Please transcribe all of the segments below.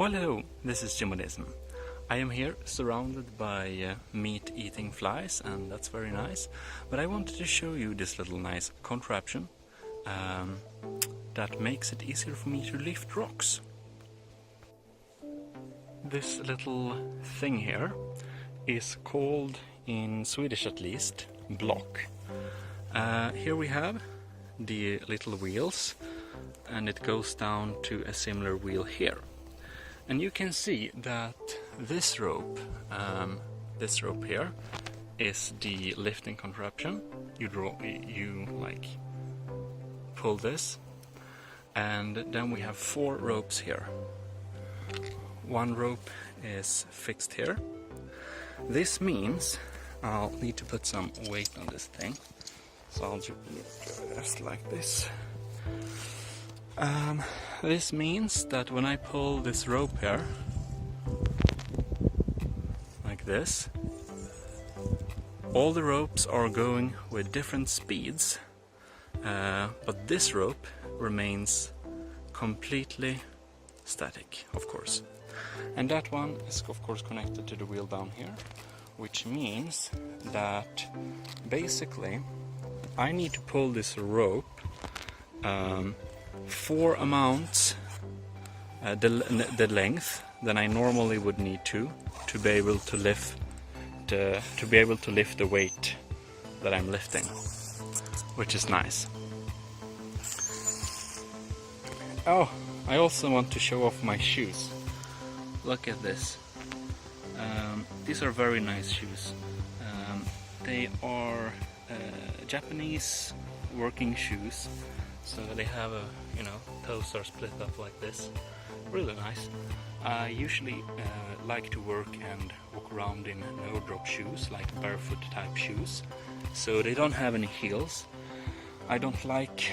Well, hello, this is Gmodism. I am here surrounded by meat-eating flies, and that's very nice. But I wanted to show you this little nice contraption that makes it easier for me to lift rocks. This little thing here is called, in Swedish at least, block. Here we have the little wheels, and it goes down to a similar wheel here. And you can see that this rope here is the lifting contraption. You pull this, and then we have 4 ropes here. One rope is fixed here. This means I'll need to put some weight on this thing, so I'll just like this. This means that when I pull this rope here, like this, all the ropes are going with different speeds, but this rope remains completely static, of course. And that one is of course connected to the wheel down here, which means that basically I need to pull this rope 4 amounts the length than I normally would need to be able to lift the weight that I'm lifting, which is nice. Oh, I also want to show off my shoes. Look at this. These are very nice shoes. They are Japanese working shoes. So they have toes are split up like this. Really nice. I usually like to work and walk around in no-drop shoes, like barefoot type shoes. So they don't have any heels. I don't like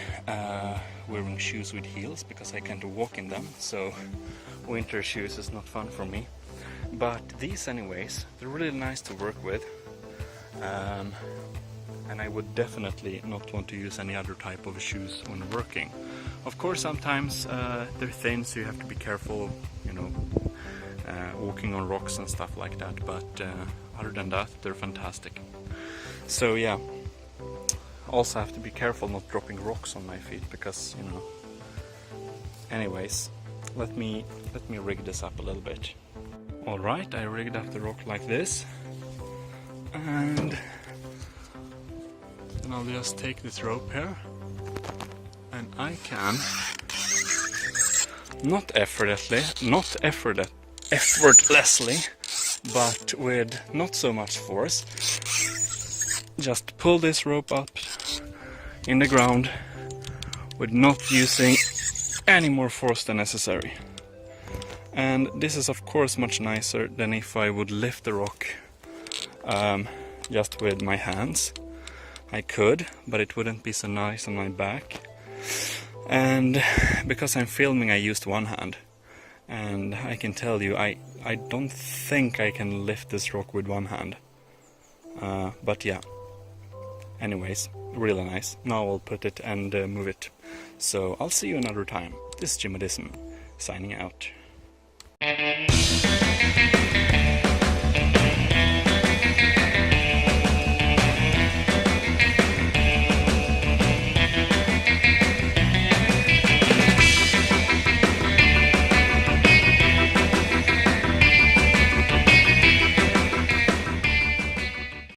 wearing shoes with heels because I can't walk in them. So winter shoes is not fun for me. But these anyways, they're really nice to work with. And I would definitely not want to use any other type of shoes when working. Of course, sometimes they're thin, so you have to be careful, walking on rocks and stuff like that. But other than that, they're fantastic. So yeah, also have to be careful not dropping rocks on my feet because Anyways, let me rig this up a little bit. All right, I rigged up the rock like this, and I'll just take this rope here, and I can not effortlessly, but with not so much force, just pull this rope up in the ground with not using any more force than necessary. And this is of course much nicer than if I would lift the rock just with my hands. I could, but it wouldn't be so nice on my back. And because I'm filming, I used one hand. And I can tell you, I don't think I can lift this rock with one hand. But yeah. Anyways, really nice. Now I'll put it and move it. So I'll see you another time. This is Gmodism, signing out.